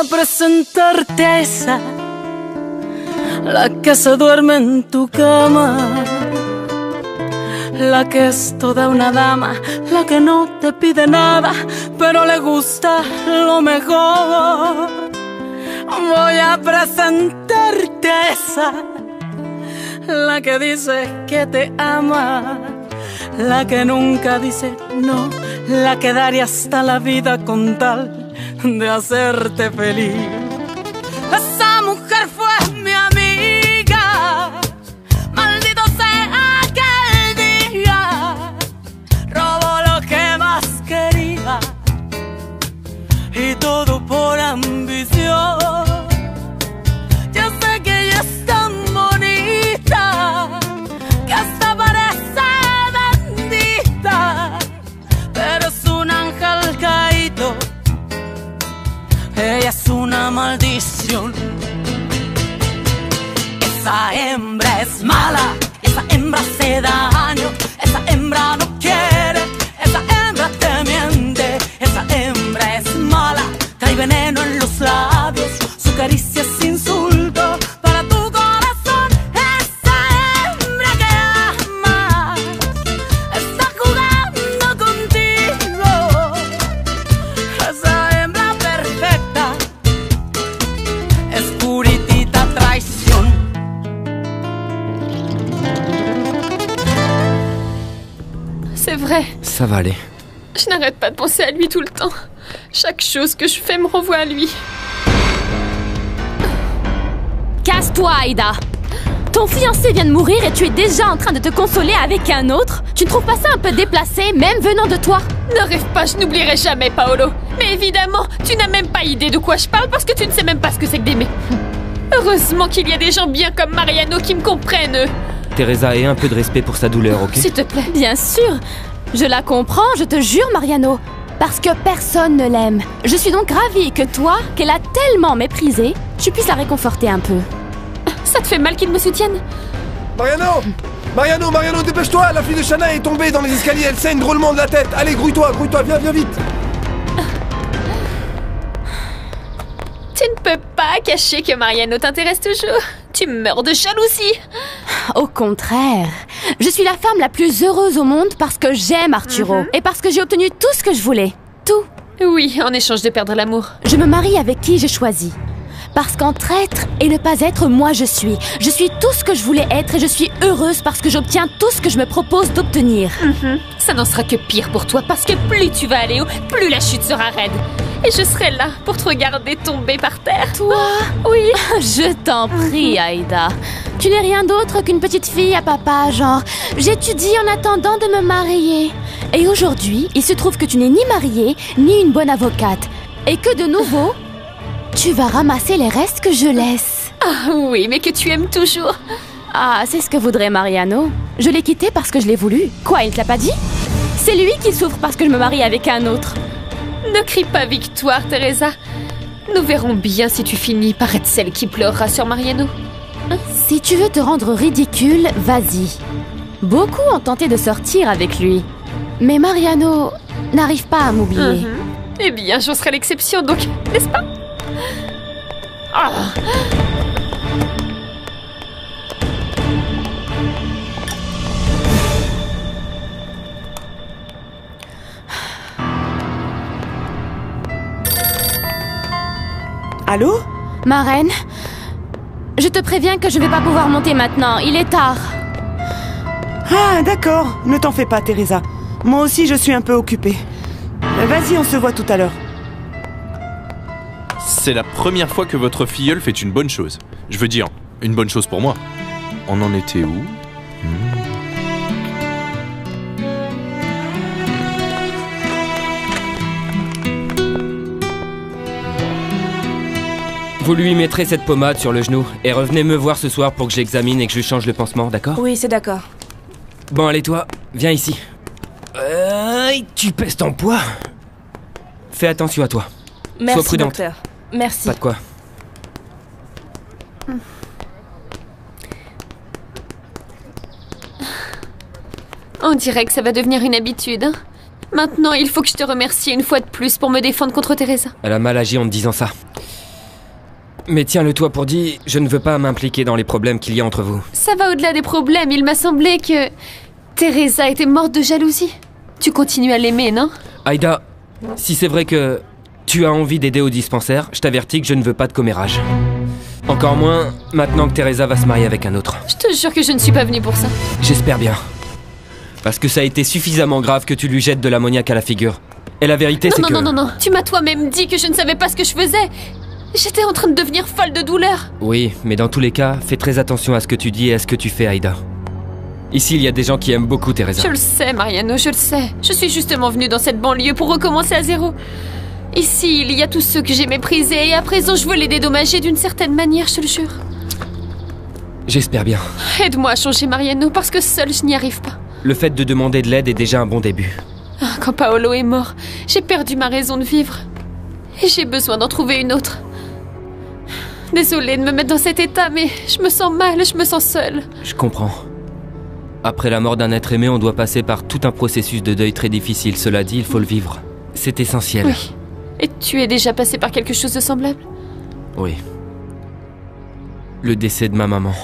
a presentarte a esa, la que se duerme en tu cama, la que es toda una dama, la que no te pide nada, pero le gusta lo mejor. Voy a presentarte a esa, la que dice que te ama, la que nunca dice no, la que daría hasta la vida con tal de hacerte feliz. Esa mujer fue mi amiga, maldito sea aquel día, robó lo que más quería y todo por ambición. Yo sé que ella es tan bonita que hasta parece bendita, pero es un ángel caído, ella es una maldición. Esa hembra es mala, esa hembra hace daño, esa hembra no quiere, esa hembra te miente, esa hembra es mala, trae veneno en los labios, su caricia es insulto para tu corazón. Esa hembra que amas está jugando contigo, esa hembra perfecta es puritita traición. C'est vrai. Ça va aller. Je n'arrête pas de penser à lui tout le temps. Chaque chose que je fais me renvoie à lui. Casse-toi, Aïda. Ton fiancé vient de mourir et tu es déjà en train de te consoler avec un autre. Tu ne trouves pas ça un peu déplacé, même venant de toi? Ne rêve pas, je n'oublierai jamais, Paolo. Mais évidemment, tu n'as même pas idée de quoi je parle parce que tu ne sais même pas ce que c'est que d'aimer. Heureusement qu'il y a des gens bien comme Mariano qui me comprennent, eux. Teresa, aie un peu de respect pour sa douleur, ok? S'il te plaît. Bien sûr. Je la comprends, je te jure, Mariano. Parce que personne ne l'aime. Je suis donc ravie que toi, qu'elle a tellement méprisé, tu puisses la réconforter un peu. Ça te fait mal qu'il me soutienne? Mariano, dépêche-toi, la fille de Shana est tombée dans les escaliers, elle saigne drôlement de la tête. Allez, grouille-toi, viens vite. Tu ne peux pas cacher que Mariano t'intéresse toujours. Tu meurs de jalousie. Au contraire, je suis la femme la plus heureuse au monde parce que j'aime Arturo. Et parce que j'ai obtenu tout ce que je voulais. Tout. Oui, en échange de perdre l'amour. Je me marie avec qui j'ai choisi. Parce qu'entre être et ne pas être, moi je suis. Je suis tout ce que je voulais être et je suis heureuse parce que j'obtiens tout ce que je me propose d'obtenir. Ça n'en sera que pire pour toi parce que plus tu vas aller haut, plus la chute sera raide. Et je serai là pour te regarder tomber par terre. Toi? Oui. Je t'en prie, Aïda. Tu n'es rien d'autre qu'une petite fille à papa, genre j'étudie en attendant de me marier. Et aujourd'hui, il se trouve que tu n'es ni mariée, ni une bonne avocate. Et que de nouveau, tu vas ramasser les restes que je laisse. Ah oui, mais que tu aimes toujours. Ah, c'est ce que voudrait Mariano. Je l'ai quitté parce que je l'ai voulu. Quoi, il te l'a pas dit? C'est lui qui souffre parce que je me marie avec un autre. Ne crie pas victoire, Teresa. Nous verrons bien si tu finis par être celle qui pleurera sur Mariano. Si tu veux te rendre ridicule, vas-y. Beaucoup ont tenté de sortir avec lui. Mais Mariano n'arrive pas à m'oublier. Eh bien, j'en serai l'exception donc, n'est-ce pas? Ah. Allô? Marraine, je te préviens que je vais pas pouvoir monter maintenant, il est tard. Ah, d'accord. Ne t'en fais pas, Teresa. Moi aussi, je suis un peu occupée. Vas-y, on se voit tout à l'heure. C'est la première fois que votre filleule fait une bonne chose. Je veux dire, une bonne chose pour moi. On en était où? Vous lui mettrez cette pommade sur le genou et revenez me voir ce soir pour que j'examine et que je change le pansement, d'accord? Oui, c'est d'accord. Bon, allez toi, viens ici. Tu pèses ton poids. Fais attention à toi. Merci, Sois prudente. docteur. Merci. Pas de quoi. On dirait que ça va devenir une habitude, hein. Maintenant, il faut que je te remercie une fois de plus pour me défendre contre Teresa. Elle a mal agi en te disant ça. Mais tiens-le-toi pour dit, je ne veux pas m'impliquer dans les problèmes qu'il y a entre vous. Ça va au-delà des problèmes. Il m'a semblé que Teresa était morte de jalousie. Tu continues à l'aimer, non? Aïda, si c'est vrai que tu as envie d'aider au dispensaire, je t'avertis que je ne veux pas de commérage. Encore moins maintenant que Teresa va se marier avec un autre. Je te jure que je ne suis pas venue pour ça. J'espère bien. Parce que ça a été suffisamment grave que tu lui jettes de l'ammoniaque à la figure. Et la vérité, c'est que... Non. Tu m'as toi-même dit que je ne savais pas ce que je faisais. J'étais en train de devenir folle de douleur. Oui, mais dans tous les cas, fais très attention à ce que tu dis et à ce que tu fais, Aïda. Ici, il y a des gens qui aiment beaucoup Teresa. Je le sais, Mariano, je le sais. Je suis justement venue dans cette banlieue pour recommencer à zéro. Ici, il y a tous ceux que j'ai méprisés et à présent, je veux les dédommager d'une certaine manière, je te le jure. J'espère bien. Aide-moi à changer, Mariano, parce que seule, je n'y arrive pas. Le fait de demander de l'aide est déjà un bon début. Quand Paolo est mort, j'ai perdu ma raison de vivre. Et j'ai besoin d'en trouver une autre. Désolée de me mettre dans cet état, mais je me sens mal, je me sens seule. Je comprends. Après la mort d'un être aimé, on doit passer par tout un processus de deuil très difficile. Cela dit, il faut le vivre. C'est essentiel. Oui. Et tu es déjà passé par quelque chose de semblable? Oui. Le décès de ma maman.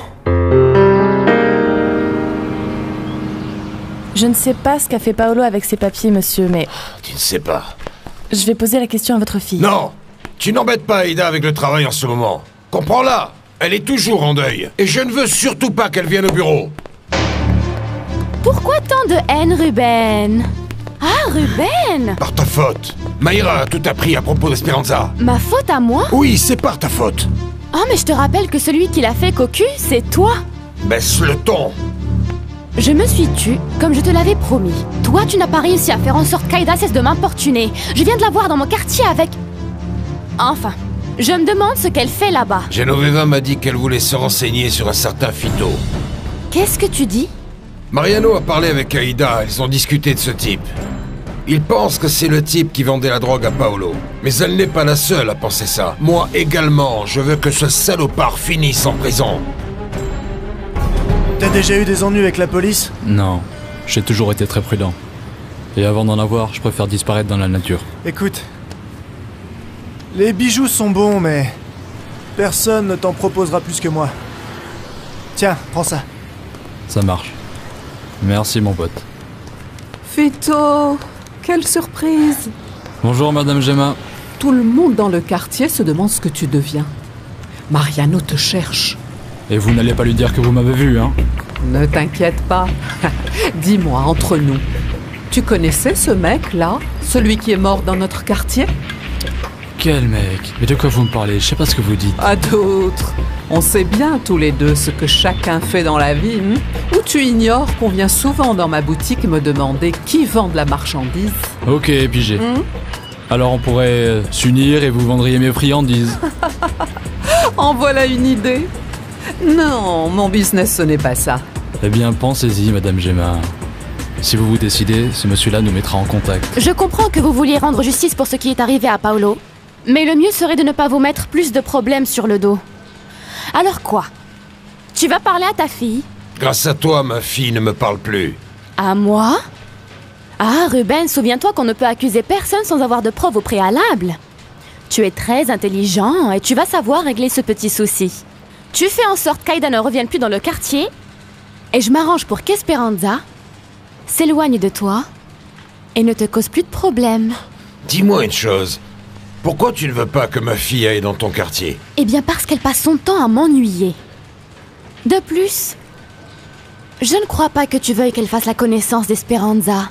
Je ne sais pas ce qu'a fait Paolo avec ses papiers, monsieur, mais... Tu ne sais pas. Je vais poser la question à votre fille. Non! Tu n'embêtes pas Aïda avec le travail en ce moment. Comprends-la! Elle est toujours en deuil. Et je ne veux surtout pas qu'elle vienne au bureau. Pourquoi tant de haine, Ruben? Ah, Ruben! Par ta faute. Mayra a tout appris à propos d'Esperanza. Ma faute à moi? Oui, c'est par ta faute. Oh, mais je te rappelle que celui qui l'a fait cocu, c'est toi! Baisse le ton. Je me suis tue, comme je te l'avais promis. Toi, tu n'as pas réussi à faire en sorte qu'Aïda cesse de m'importuner. Je viens de la voir dans mon quartier avec... Enfin, je me demande ce qu'elle fait là-bas. Genoveva m'a dit qu'elle voulait se renseigner sur un certain Fito. Qu'est-ce que tu dis? Mariano a parlé avec Aïda, ils ont discuté de ce type. Il pense que c'est le type qui vendait la drogue à Paolo. Mais elle n'est pas la seule à penser ça. Moi également, je veux que ce salopard finisse en prison. T'as déjà eu des ennuis avec la police? Non, j'ai toujours été très prudent. Et avant d'en avoir, je préfère disparaître dans la nature. Écoute, les bijoux sont bons, mais personne ne t'en proposera plus que moi. Tiens, prends ça. Ça marche. Merci mon pote. Fito, quelle surprise! Bonjour Madame Gemma. Tout le monde dans le quartier se demande ce que tu deviens. Mariano te cherche. Et vous n'allez pas lui dire que vous m'avez vu, hein? Ne t'inquiète pas. Dis-moi, entre nous, tu connaissais ce mec-là? Celui qui est mort dans notre quartier? Quel mec? Mais de quoi vous me parlez? Je sais pas ce que vous dites. À d'autres. On sait bien tous les deux ce que chacun fait dans la vie. Ou tu ignores qu'on vient souvent dans ma boutique me demander qui vend de la marchandise? Ok, pigé. Alors on pourrait s'unir et vous vendriez mes friandises. En voilà une idée. Non, mon business ce n'est pas ça. Eh bien, pensez-y, Madame Gemma. Si vous vous décidez, ce monsieur-là nous mettra en contact. Je comprends que vous vouliez rendre justice pour ce qui est arrivé à Paolo. Mais le mieux serait de ne pas vous mettre plus de problèmes sur le dos. Alors quoi? Tu vas parler à ta fille? Grâce à toi, ma fille ne me parle plus. À moi? Ah, Ruben, souviens-toi qu'on ne peut accuser personne sans avoir de preuves au préalable. Tu es très intelligent et tu vas savoir régler ce petit souci. Tu fais en sorte qu'Aïda ne revienne plus dans le quartier et je m'arrange pour qu'Esperanza s'éloigne de toi et ne te cause plus de problèmes. Dis-moi une chose. Pourquoi tu ne veux pas que ma fille aille dans ton quartier? Eh bien parce qu'elle passe son temps à m'ennuyer. De plus, je ne crois pas que tu veuilles qu'elle fasse la connaissance d'Esperanza.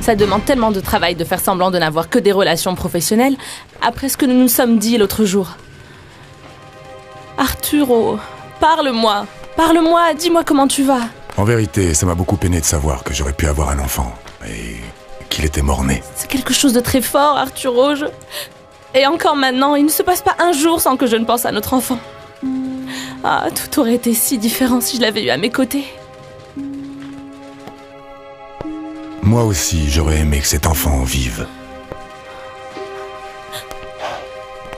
Ça demande tellement de travail de faire semblant de n'avoir que des relations professionnelles après ce que nous nous sommes dit l'autre jour. Arturo, parle-moi. Parle-moi, dis-moi comment tu vas. En vérité, ça m'a beaucoup peiné de savoir que j'aurais pu avoir un enfant et qu'il était mort-né. C'est quelque chose de très fort, Arturo. Et encore maintenant, il ne se passe pas un jour sans que je ne pense à notre enfant. Ah, tout aurait été si différent si je l'avais eu à mes côtés. Moi aussi, j'aurais aimé que cet enfant vive.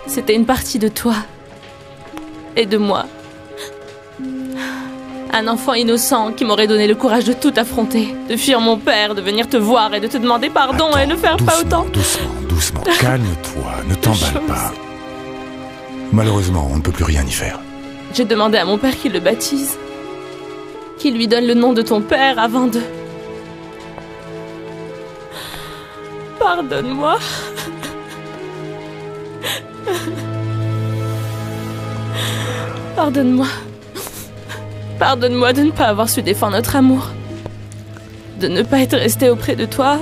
C'était une partie de toi. Et de moi. Un enfant innocent qui m'aurait donné le courage de tout affronter. De fuir mon père, de venir te voir et de te demander pardon. Attends, et ne faire pas autant. Doucement. doucement, calme-toi, ne t'emballe pas. Malheureusement, on ne peut plus rien y faire. J'ai demandé à mon père qu'il le baptise. Qu'il lui donne le nom de ton père avant de... Pardonne-moi. Pardonne-moi. Pardonne-moi de ne pas avoir su défendre notre amour. De ne pas être restée auprès de toi.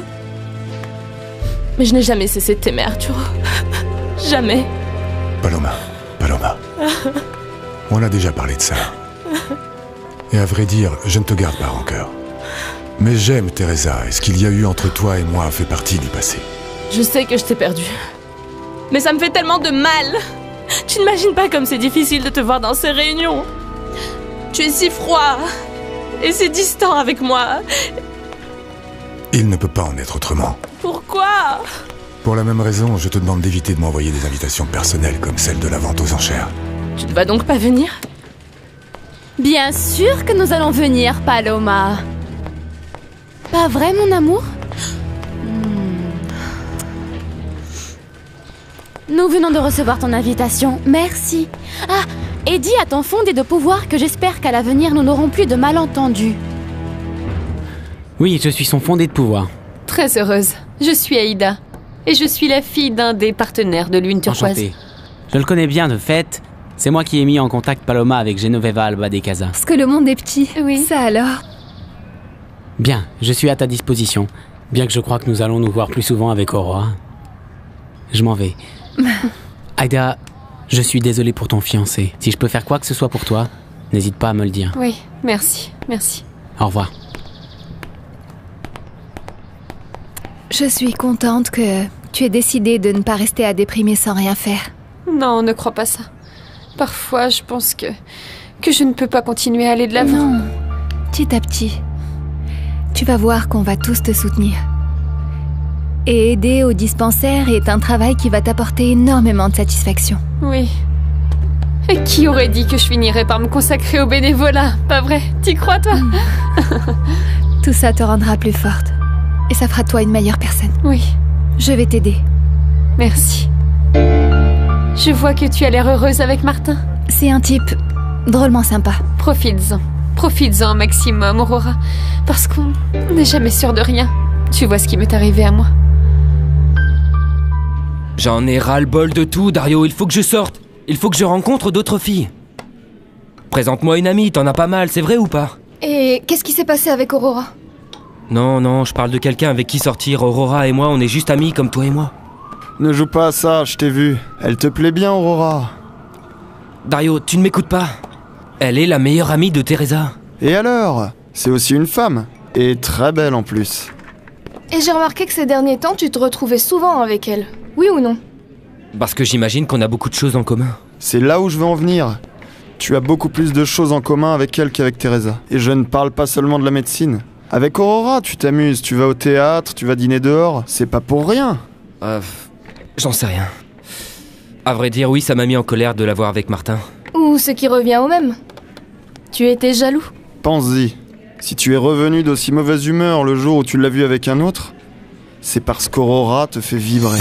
Mais je n'ai jamais cessé de t'aimer, Arturo. Jamais. Paloma. On a déjà parlé de ça. Et à vrai dire, je ne te garde pas rancœur. Mais j'aime Teresa, et ce qu'il y a eu entre toi et moi fait partie du passé. Je sais que je t'ai perdu. Mais ça me fait tellement de mal. Tu n'imagines pas comme c'est difficile de te voir dans ces réunions. Tu es si froid et si distant avec moi. Il ne peut pas en être autrement. Pourquoi? Pour la même raison, je te demande d'éviter de m'envoyer des invitations personnelles comme celle de la vente aux enchères. Tu ne vas donc pas venir? Bien sûr que nous allons venir, Paloma. Pas vrai, mon amour? Nous venons de recevoir ton invitation. Merci. Ah, et dis à ton fondé de pouvoir que j'espère qu'à l'avenir, nous n'aurons plus de malentendus. Oui, je suis son fondé de pouvoir. Très heureuse. Je suis Aïda. Et je suis la fille d'un des partenaires de Lune Turquoise. Enchanté. Je le connais bien, de fait. C'est moi qui ai mis en contact Paloma avec Genoveva Alba de Casa. Parce que le monde est petit. Oui. Ça alors? Bien, je suis à ta disposition. Bien que je crois que nous allons nous voir plus souvent avec Aurora. Je m'en vais. Aïda, je suis désolé pour ton fiancé. Si je peux faire quoi que ce soit pour toi, n'hésite pas à me le dire. Oui, merci. Au revoir. Je suis contente que tu aies décidé de ne pas rester à déprimer sans rien faire. Non, ne crois pas ça. Parfois, je pense que je ne peux pas continuer à aller de l'avant. Non, petit à petit. Tu vas voir qu'on va tous te soutenir. Et aider au dispensaire est un travail qui va t'apporter énormément de satisfaction. Oui. Et qui aurait dit que je finirais par me consacrer au bénévolat, pas vrai? T'y crois, toi? Tout ça te rendra plus forte. Et ça fera de toi une meilleure personne. Oui. Je vais t'aider. Merci. Je vois que tu as l'air heureuse avec Martin. C'est un type drôlement sympa. Profites-en. Profites-en un maximum, Aurora. Parce qu'on n'est jamais sûr de rien. Tu vois ce qui m'est arrivé à moi. J'en ai ras-le-bol de tout, Dario. Il faut que je sorte. Il faut que je rencontre d'autres filles. Présente-moi une amie, t'en as pas mal, c'est vrai ou pas? Et qu'est-ce qui s'est passé avec Aurora? Non, je parle de quelqu'un avec qui sortir. Aurora et moi, on est juste amis comme toi et moi. Ne joue pas à ça, je t'ai vu. Elle te plaît bien, Aurora. Dario, tu ne m'écoutes pas. Elle est la meilleure amie de Teresa. Et alors? C'est aussi une femme. Et très belle en plus. Et j'ai remarqué que ces derniers temps, tu te retrouvais souvent avec elle. Oui ou non? Parce que j'imagine qu'on a beaucoup de choses en commun. C'est là où je veux en venir. Tu as beaucoup plus de choses en commun avec elle qu'avec Teresa. Et je ne parle pas seulement de la médecine. Avec Aurora, tu t'amuses, tu vas au théâtre, tu vas dîner dehors. C'est pas pour rien. J'en sais rien. À vrai dire, oui, ça m'a mis en colère de la voir avec Martin. Ou ce qui revient au même. Tu étais jaloux. Pense-y. Si tu es revenu d'aussi mauvaise humeur le jour où tu l'as vu avec un autre, c'est parce qu'Aurora te fait vibrer.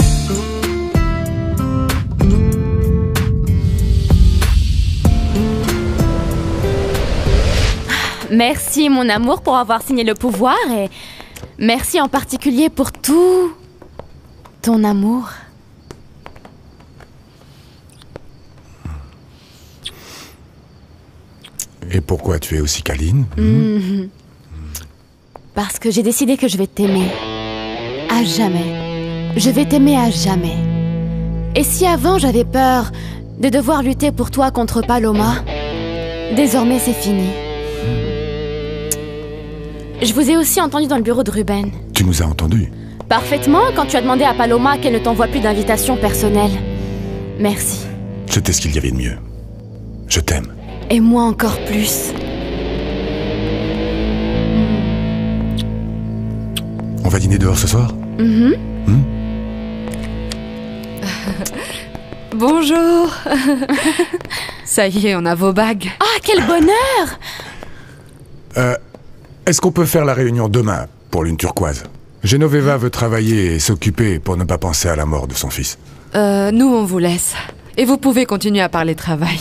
Merci, mon amour, pour avoir signé le pouvoir et merci en particulier pour tout ton amour. Et pourquoi tu es aussi câline? Parce que j'ai décidé que je vais t'aimer. À jamais. Je vais t'aimer à jamais. Et si avant j'avais peur de devoir lutter pour toi contre Paloma, désormais c'est fini. Je vous ai aussi entendu dans le bureau de Ruben. Tu nous as entendus? Parfaitement, quand tu as demandé à Paloma qu'elle ne t'envoie plus d'invitation personnelle. Merci. C'était ce qu'il y avait de mieux. Je t'aime. Et moi encore plus. On va dîner dehors ce soir? Bonjour. Ça y est, on a vos bagues. Ah, quel bonheur! Est-ce qu'on peut faire la réunion demain pour Lune Turquoise? Genoveva veut travailler et s'occuper pour ne pas penser à la mort de son fils. Nous, on vous laisse. Et vous pouvez continuer à parler travail.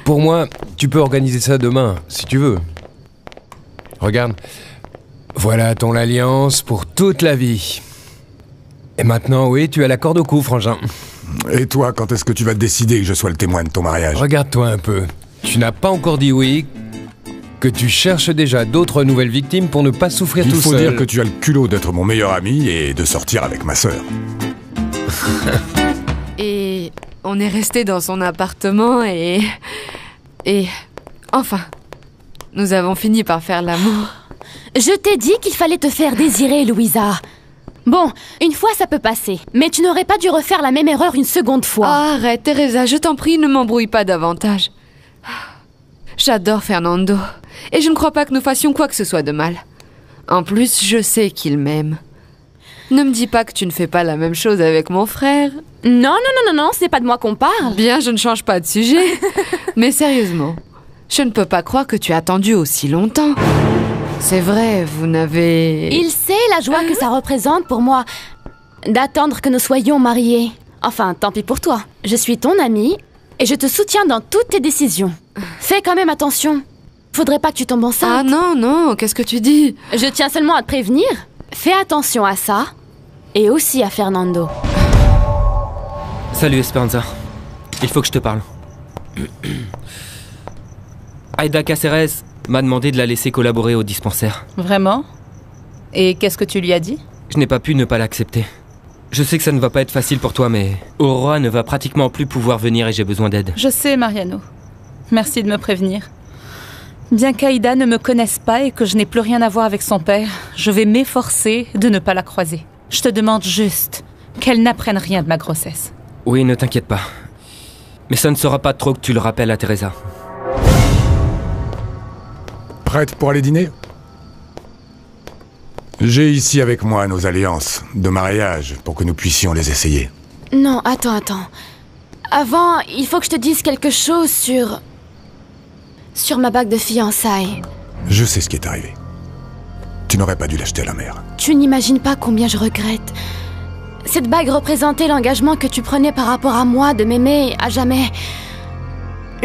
Pour moi, tu peux organiser ça demain, si tu veux. Regarde, voilà ton alliance pour toute la vie. Et maintenant, oui, tu as la corde au cou, frangin. Et toi, quand est-ce que tu vas décider que je sois le témoin de ton mariage? Regarde-toi un peu. Tu n'as pas encore dit oui, que tu cherches déjà d'autres nouvelles victimes pour ne pas souffrir tout seul. Il faut dire que tu as le culot d'être mon meilleur ami et de sortir avec ma sœur. Et on est resté dans son appartement et... Enfin, nous avons fini par faire l'amour. Je t'ai dit qu'il fallait te faire désirer, Louisa. Bon, une fois ça peut passer, mais tu n'aurais pas dû refaire la même erreur une seconde fois. Oh, arrête, Teresa, je t'en prie, ne m'embrouille pas davantage. J'adore Fernando, et je ne crois pas que nous fassions quoi que ce soit de mal. En plus, je sais qu'il m'aime. Ne me dis pas que tu ne fais pas la même chose avec mon frère. Non, c'est pas de moi qu'on parle. Bien, je ne change pas de sujet. Mais sérieusement, je ne peux pas croire que tu as attendu aussi longtemps. C'est vrai, vous n'avez... Il sait la joie que ça représente pour moi d'attendre que nous soyons mariés. Enfin, tant pis pour toi. Je suis ton amie et je te soutiens dans toutes tes décisions. Fais quand même attention. Faudrait pas que tu tombes enceinte. Ah non, qu'est-ce que tu dis? Je tiens seulement à te prévenir. Fais attention à ça et aussi à Fernando. Salut Esperanza. Il faut que je te parle. Aida Caceres m'a demandé de la laisser collaborer au dispensaire. Vraiment? Et qu'est-ce que tu lui as dit? Je n'ai pas pu ne pas l'accepter. Je sais que ça ne va pas être facile pour toi, mais Aurora ne va pratiquement plus pouvoir venir et j'ai besoin d'aide. Je sais, Mariano. Merci de me prévenir. Bien qu'Aida ne me connaisse pas et que je n'ai plus rien à voir avec son père, je vais m'efforcer de ne pas la croiser. Je te demande juste qu'elle n'apprenne rien de ma grossesse. Oui, ne t'inquiète pas. Mais ça ne sera pas trop que tu le rappelles à Teresa. Prête pour aller dîner? J'ai ici avec moi nos alliances de mariage pour que nous puissions les essayer. Non, attends. Avant, il faut que je te dise quelque chose sur ma bague de fiançailles. Je sais ce qui est arrivé. Tu n'aurais pas dû l'acheter à la mère. Tu n'imagines pas combien je regrette. Cette bague représentait l'engagement que tu prenais par rapport à moi de m'aimer à jamais.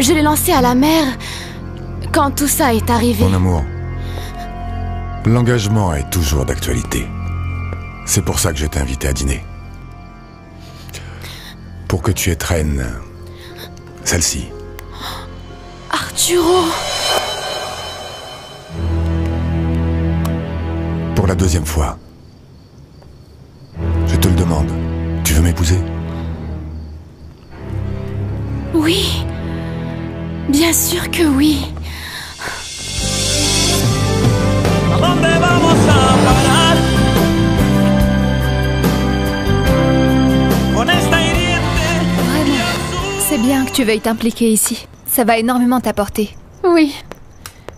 Je l'ai lancée à la mer quand tout ça est arrivé. Mon amour, l'engagement est toujours d'actualité. C'est pour ça que je t'ai invité à dîner. Pour que tu étrennes celle-ci. Arturo! Pour la deuxième fois. Je te le demande. Tu veux m'épouser? Oui. Bien sûr que oui. C'est bien que tu veuilles t'impliquer ici. Ça va énormément t'apporter. Oui.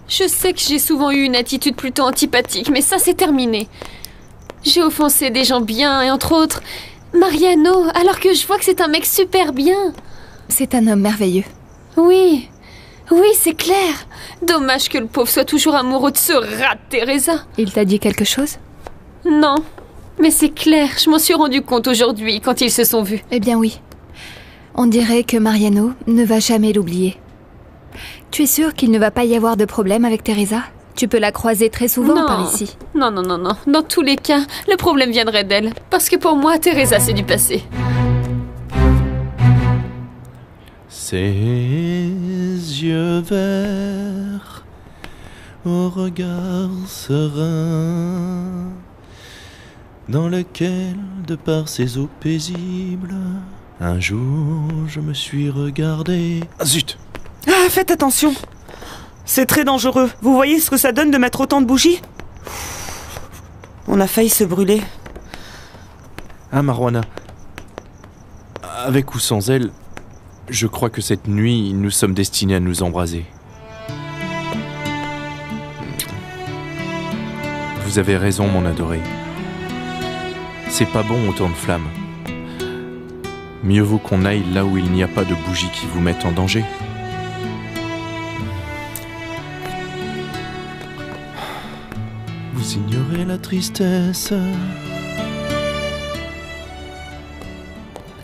Je sais que j'ai souvent eu une attitude plutôt antipathique, mais ça c'est terminé. J'ai offensé des gens bien, et entre autres, Mariano, alors que je vois que c'est un mec super bien. C'est un homme merveilleux. Oui, c'est clair. Dommage que le pauvre soit toujours amoureux de ce rat de Teresa. Il t'a dit quelque chose? Non, mais c'est clair, je m'en suis rendu compte aujourd'hui quand ils se sont vus. Eh bien oui. On dirait que Mariano ne va jamais l'oublier. Tu es sûr qu'il ne va pas y avoir de problème avec Teresa? Tu peux la croiser très souvent par ici. Non. Dans tous les cas, le problème viendrait d'elle. Parce que pour moi, Teresa, c'est du passé. Ses yeux verts au regard serein, dans lequel, de par ses eaux paisibles, un jour je me suis regardé... Ah zut! Ah, faites attention! C'est très dangereux. Vous voyez ce que ça donne de mettre autant de bougies? On a failli se brûler. Ah, Marwana. Avec ou sans elle, je crois que cette nuit, nous sommes destinés à nous embraser. Vous avez raison, mon adoré. C'est pas bon autant de flammes. Mieux vaut qu'on aille là où il n'y a pas de bougies qui vous mettent en danger. J'ose ignorer la tristesse.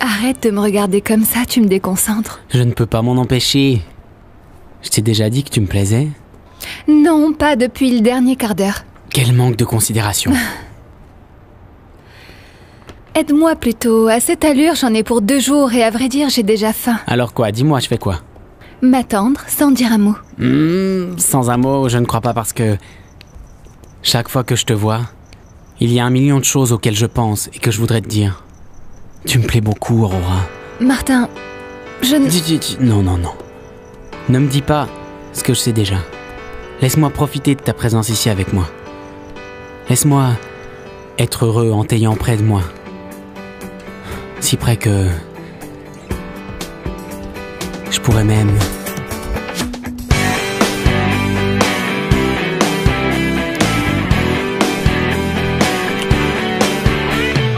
Arrête de me regarder comme ça, tu me déconcentres. Je ne peux pas m'en empêcher. Je t'ai déjà dit que tu me plaisais. Non, pas depuis le dernier quart d'heure. Quel manque de considération. Aide-moi plutôt. À cette allure, j'en ai pour 2 jours et à vrai dire, j'ai déjà faim. Alors quoi, dis-moi, je fais quoi? M'attendre sans dire un mot. Sans un mot, je ne crois pas parce que... Chaque fois que je te vois, il y a 1 million de choses auxquelles je pense et que je voudrais te dire. Tu me plais beaucoup, Aurora. Martin, je ne... Non. Ne me dis pas ce que je sais déjà. Laisse-moi profiter de ta présence ici avec moi. Laisse-moi être heureux en t'ayant près de moi. Si près que... Je pourrais même